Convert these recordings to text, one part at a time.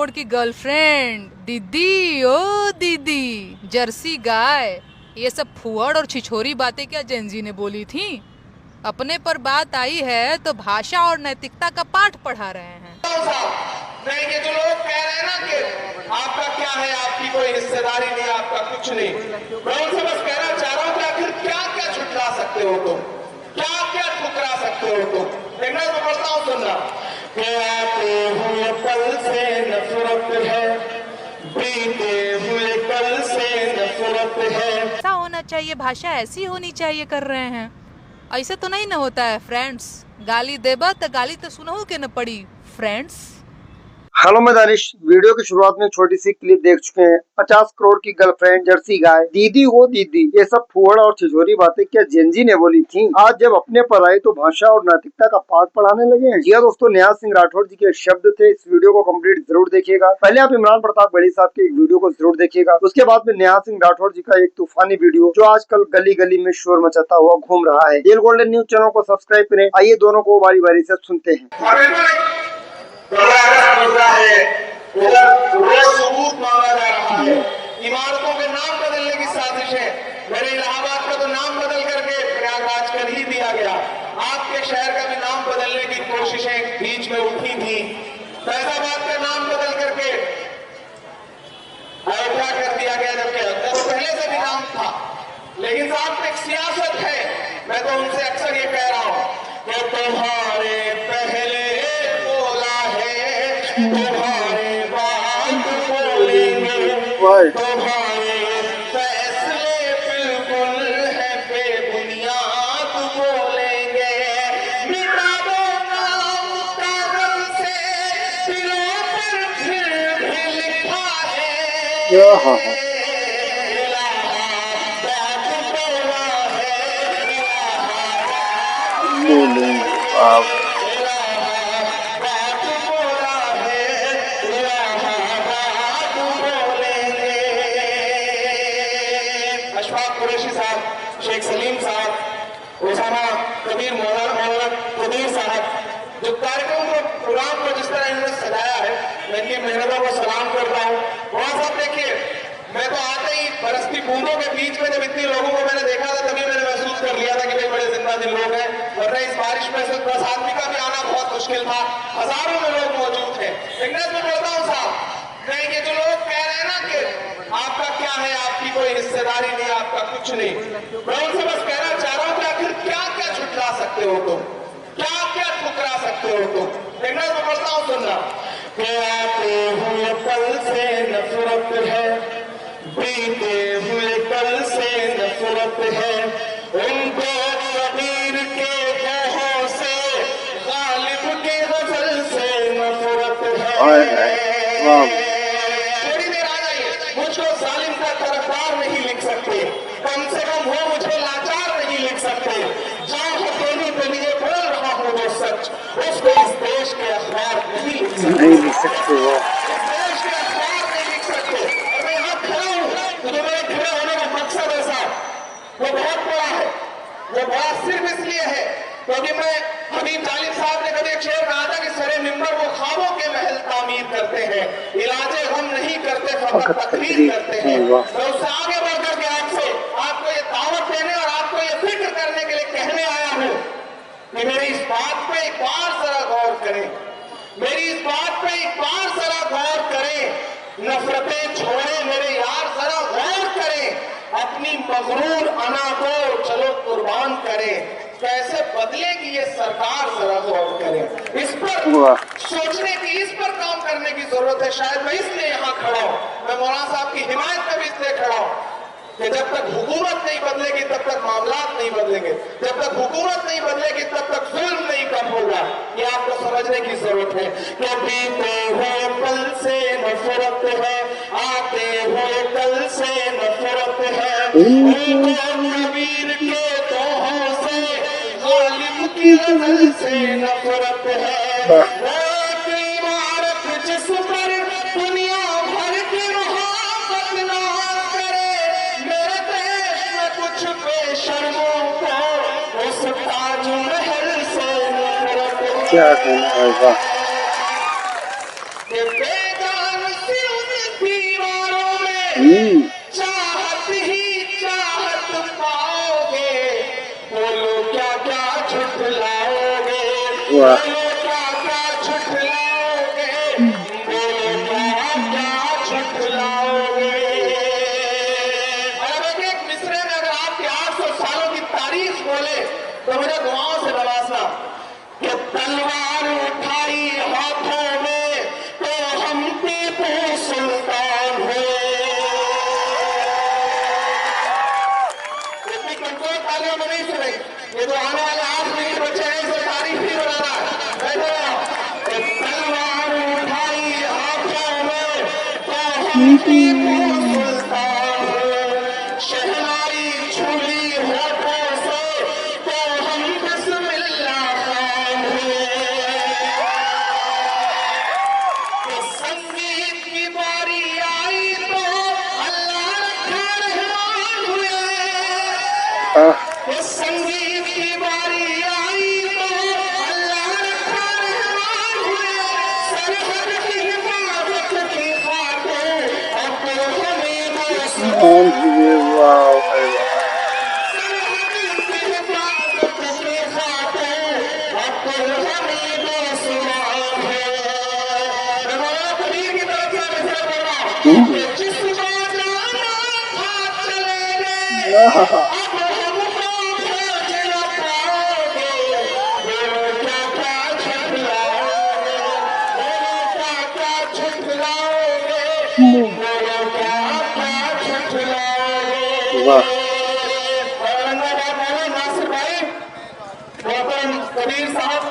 करोड़ की गर्लफ्रेंड, दीदी ओ दीदी, जर्सी गाय, ये सब फुहड़ और छिछोरी बातें क्या जेंजी ने बोली थी? अपने पर बात आई है तो भाषा और नैतिकता का पाठ पढ़ा रहे हैं। नहीं, ये जो लोग कह रहे हैं ना कि आपका क्या है, आपकी कोई हिस्सेदारी नहीं, आपका कुछ नहीं, मैं उनसे बस कहना चाह रहा हूं कि आखिर क्या क्या झुठला सकते हो तुम, क्या क्या ठुकरा सकते हो तुम। देखना मैं पढ़ता हूं, सुनना। आते हुए कल से नफरत है, बीते हुए कल से नफरत है। ऐसा होना चाहिए, भाषा ऐसी होनी चाहिए कर रहे हैं। ऐसे तो नहीं ना होता है फ्रेंड्स। गाली देबा तो गाली तो सुनहु के न पड़ी फ्रेंड्स। हेलो मैं दानिश। वीडियो की शुरुआत में छोटी सी क्लिप देख चुके हैं। 50 करोड़ की गर्लफ्रेंड, जर्सी गाय, दीदी हो दीदी, ये सब फुहड़ और छिछोरी बातें क्या जेंजी ने बोली थी? आज जब अपने पर आए तो भाषा और नैतिकता का पाठ पढ़ाने लगे हैं। जी हाँ दोस्तों, निहाल सिंह राठौड़ जी के शब्द थे। इस वीडियो को कंप्लीट जरूर देखिएगा। पहले आप इमरान प्रताप गढ़ी साहब के एक वीडियो को जरूर देखिएगा। उसके बाद में निहाल सिंह राठौड़ जी का एक तूफानी वीडियो जो आजकल गली गली में शोर मचाता हुआ घूम रहा है। डेल गोल्डन न्यूज चैनल को सब्सक्राइब करें। आइए दोनों को बारी बारी से सुनते हैं। उधर सबूत मांगा जा रहा है, इमारतों के नाम बदलने की साजिश है। मेरे इलाहाबाद का तो नाम बदल करके प्रयागराज कर ही दिया गया। आपके शहर का भी नाम बदलने की कोशिशें बीच में उठी थी। फैजाबाद का नाम बदल करके अयोध्या कर दिया गया, जबकि अयोध्या तो पहले से भी नाम था। लेकिन साहब एक सियासत है। मैं तो उनसे अक्सर ये कह रहा हूं कि तुम्हारे पहले बोला है, तुम्हारे बाद बोलेंगे, तुम्हारे फैसले बिल्कुल है बेबुनियाद बोलेंगे। मिटा दो नाम कागज से, दिलों पर फिर भी लिखा है। अशफाक कुरैशी साहब, शेख सलीम साहब, ओसामा कबीर, मौलाना कबीर साहब, जो कार्यक्रम को प्रोग्राम को जिस तरह इन्होंने सजाया है, मैं इनकी मेहनतों को सलाम करता हूँ। वहां साहब देखिए, मैं तो आते ही बरसती बूंदों के बीच में जब इतने लोगों को मैंने देखा था, तभी मैंने महसूस कर लिया था कि भाई बड़े जिंदा दिल लोग हैं। वरना इस बारिश में सिर्फ 10 आदमी का भी आना बहुत मुश्किल था। हजारों में लोग मौजूद थे। इंग्लिश में बोलता हूँ साहब, नहीं, ये जो लोग कह रहे हैं ना कि आपका क्या है, आपकी कोई हिस्सेदारी नहीं, आपका कुछ नहीं, मैं उनसे बस कहना चाह रहा हूं कि आखिर क्या क्या झुठला सकते हो तुम, क्या क्या ठुकरा सकते हो तुम। इंग्लिश में बोलता हूं, सुनना। आते हुए कल से नफरत है, बीते हुए कल से नफरत है, उनको कबीर के दोहों से, गालिब के गजल से नफरत है। थोड़ी देर आ जाइए, मुझको जालिम का तरफदार नहीं लिख सकते, कम से कम वो मुझे लाचार नहीं लिख सकते। जहाँ हथेली के लिए बोल रहा हूँ जो सच, उसको इस देश के अखबार नहीं लिख सकते, इस देश के अखबार नहीं लिख सकते। और मैं यहाँ खड़ा हूँ तो मेरे खड़े होने का मकसद ऐसा, वो बहुत बड़ा है। वो बड़ा सिर्फ इसलिए है क्योंकि मैं हमीद जालिम साहब ने कभी एक शेर कहा था कि सरे मिंबर वो ख्वाबों के महल तामीर करते हैं, इलाजे हम नहीं करते, फकत तकरीर करते हैं। तो उससे आगे बढ़कर के आपको ये दावत देने और आपको ये फिक्र करने के लिए कहने आया हूं कि मेरी इस बात पे एक बार जरा गौर करें, मेरी इस बात पे एक बार जरा गौर करें। नफरतें छोड़े मेरे यार, जरा गौर करें। अपनी मगरूर अना को चलो कुर्बान करें। कैसे बदलेगी ये सरकार, जरा गौर करें। इस पर सोचने की, इस पर काम करने की जरूरत है। शायद मैं इसलिए यहाँ खड़ा हूँ, मैं मौलाना साहब की हिमायत में भी इसलिए खड़ा हूँ कि जब तक हुकूमत नहीं बदलेगी तब तक मामलात नहीं बदलेंगे, जब तक हुकूमत नहीं बदलेगी तब तक जुल्म नहीं कम होगा। ये आपको समझने की जरूरत है कि बीते हुए कल से नफरत है, आते हुए कल से नफरत है, कबीर के दोहों से, गालिब की गजल से नफरत है। इमारत जिस पर दुनिया भर की मोहब्बत नाज करे, मेरे देश में कुछ बेशर्मों को उस ताजमहल से नफरत है। क्या कहना है, बेगाना चाहत ही चाहत पाओगे, बोलो क्या क्या झुठलाओगे, वाह। बोलो क्या क्या झुठलाओगे, बोलो क्या क्या झुठलाओगे। और अगर एक मिसरे में अगर आपके 800 सालों की तारीख बोले तो मुझे दुआओं से नवाजना कि तलवार उठाई हाथों में तो हम टीपू सुल्तान हुए। इतनी कमजोर तालियों में नहीं सुनेगी, ये जो आने वाले 8 महीने के बच्चे हैं इसे तारीफ ही बनाना है। बैठो कि तलवार उठाई हाथों में तो हम टीपू सुल्तान हुए, शहनाई छुरी होठों से तो हम बिस्मिल्लाह खान हुए। तो संगीत की बारी आई तो अल्लाह रखा रहमान हुए। इस संगीत की बारी आई तो अल्लाह रखा रहमान हुए। सरहद की हिफाजत की खातिर अब्दुल हमीद उस्मान, सरहद की हिफाजत की खातिर अब्दुल हमीद उस्मान है। मैं मौलाना कबीर की तरफ से मिसरा पढ़ रहा हूं कि जिस जाना था चले गए, अब हमको खोज न पाओगे, बोलो क्या क्या झुठलाओगे, बोलो क्या क्या झुठलाओगे, बोलो क्या क्या झुठलाओगे। वाह। औरंगाबाद नासिर भाई, मोहतरम कबीर साहब,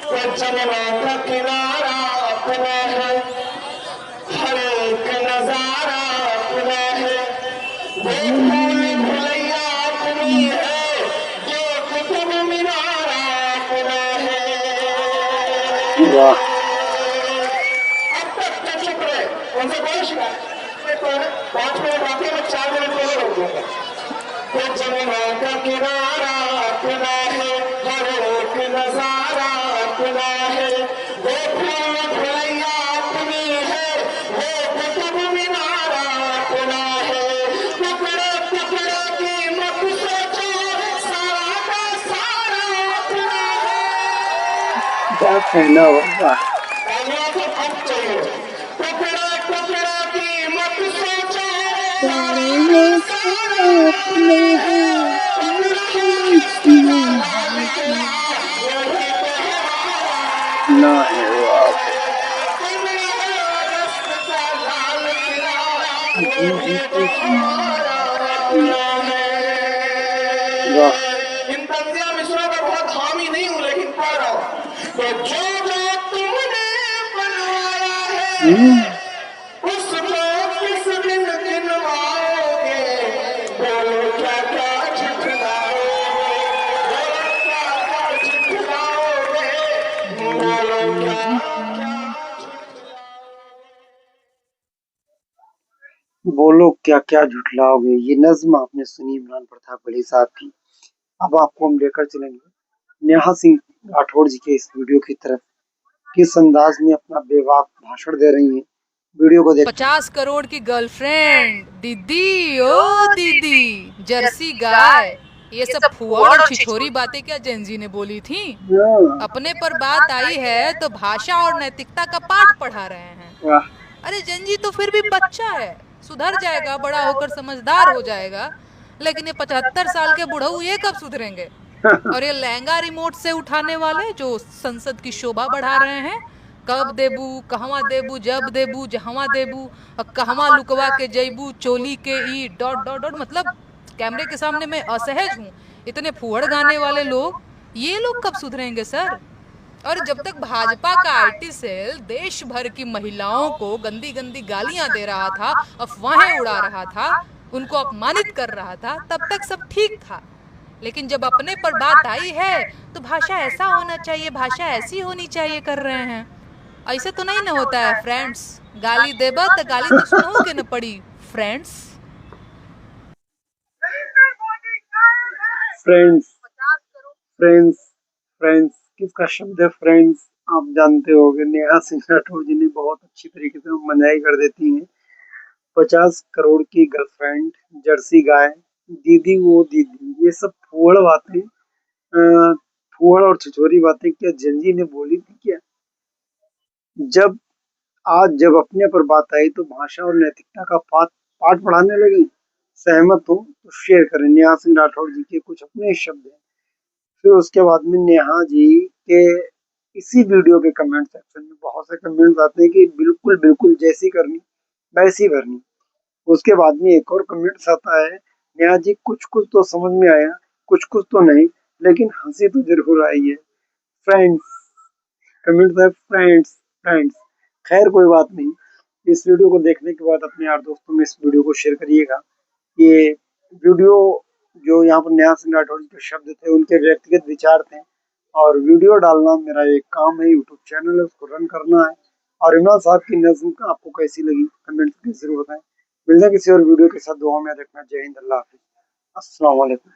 कि जमुना का किनारा अपना है, हर एक नजारा अपना है, वो फूल भुलैया अपनी है, जो कुतुब मीनारा अपना है। वाह। अब तक तो चुप रहे, उनसे कोई शिकायत नहीं। 5 मिनट बाकी है, मैं 4 मिनट पहले रोक दूंगा। तो जमुना का किनारा अपना है, हर एक नजारा अपना है, वो फूल भुलैया अपनी है, वो कुतुब मीनारा अपना है। टुकड़े टुकड़े की मत सोचो, सारा का सारा अपना है। क्या कहना होगा। तालियां तो अब चाहिए। टुकड़े टुकड़े की मत सोचो, सारा का सारा अपना है। पकड़ा है किस्त का लाल किला, वही तो हमारा। ना है वाह। पकड़ा है किस्त का लाल किला, वही तो हमारा अपना वाह। है। इन तंजिया मिसरों का बहुत हामी नहीं हूं, लेकिन पढ़ रहा हूं। तो जो जो तुमने बनवाया है, उसको किस दिन गिनवाओगे, बोलो क्या क्या झुठलाओगे, बोलो क्या क्या झुठलाओगे, बोलो क्या क्या बोलो क्या क्या झुठलाओगे। ये नज्म आपने सुनी इमरान प्रताप अली साहब की। अब आपको हम लेकर चलेंगे नेहा सिंह राठौड़ जी के इस वीडियो की तरफ, किस अंदाज में अपना बेबाक भाषण दे रही हैं। वीडियो को देख। 50 करोड़ की गर्लफ्रेंड, दीदी ओ दीदी, जर्सी गाय, ये सब फुहड़ और छिछोरी बातें क्या जेंजी ने बोली थी। अपने पर बात आई है तो भाषा और नैतिकता का पाठ पढ़ा रहे हैं। वाह। अरे जेंजी तो फिर भी बच्चा है, सुधर जाएगा, बड़ा होकर समझदार हो जाएगा। लेकिन ये 75 साल के बुढ़ऊ ये कब सुधरेंगे। और ये लहंगा रिमोट से उठाने वाले जो संसद की शोभा बढ़ा रहे हैं, कब देबू, कहवा देबू, जब देबू, जहवा देबू, और कहवा लुकवा के जैबू, चोली के ई डॉट डॉट डॉट, मतलब कैमरे के सामने मैं असहज हूँ। इतने फुहड़ गाने वाले लोग, ये लोग कब सुधरेंगे सर। और जब तक भाजपा का आईटी सेल देश भर की महिलाओं को गंदी गंदी गालियां दे रहा था, अफवाहें उड़ा रहा था, उनको अपमानित कर रहा था, तब तक सब ठीक था। लेकिन जब अपने पर बात आई है तो भाषा ऐसा होना चाहिए, भाषा ऐसी होनी चाहिए कर रहे हैं। ऐसे तो नहीं ना होता है फ्रेंड्स। गाली देबा तो गाली तो सुनो के न पड़ी फ्रेंड्स। फ्रेंड्स, फ्रेंड्स, फ्रेंड्स किसका शब्द है फ्रेंड्स। आप जानते होंगे नेहा सिंह राठौड़ जी ने बहुत अच्छी तरीके से मनाई कर देती हैं। 50 करोड़ की गर्लफ्रेंड, जर्सी गाय, दीदी वो दीदी, ये सब फूहड़ बातें, फूहड़ और छिछोरी बातें क्या जेनजी ने बोली थी क्या? जब जब अपने पर बात आई तो भाषा और नैतिकता का पाठ पाठ पढ़ाने लगी। सहमत हो तो शेयर करें। नेहा सिंह राठौर जी के कुछ अपने शब्द हैं। फिर उसके बाद में नेहा जी के इसी वीडियो के कमेंट सेक्शन में बहुत से कमेंट्स आते हैं कि बिल्कुल बिल्कुल जैसी करनी वैसी भरनी। उसके बाद में एक और कमेंट्स आता है, नेहा जी कुछ कुछ तो समझ में आया, कुछ कुछ तो नहीं, लेकिन हंसी तो जरूर आई है। फ्रेंड्स, कमेंट्स है फ्रेंड्स फ्रेंड्स। खैर कोई बात नहीं, इस वीडियो को देखने के बाद अपने यार दोस्तों में इस वीडियो को शेयर करिएगा। ये वीडियो जो यहाँ पर नेहा सिंह राठौर जी के शब्द थे, उनके व्यक्तिगत विचार थे, और वीडियो डालना मेरा एक काम है, यूट्यूब चैनल है, उसको रन करना है। और इमरान साहब की नज़्म आपको कैसी लगी कमेंट करके जरूर बताएं। मिलते हैं किसी और वीडियो के साथ। दुआ में रखना। जय हिंद, अल्लाह हाफिज, अस्सलाम वालेकुम।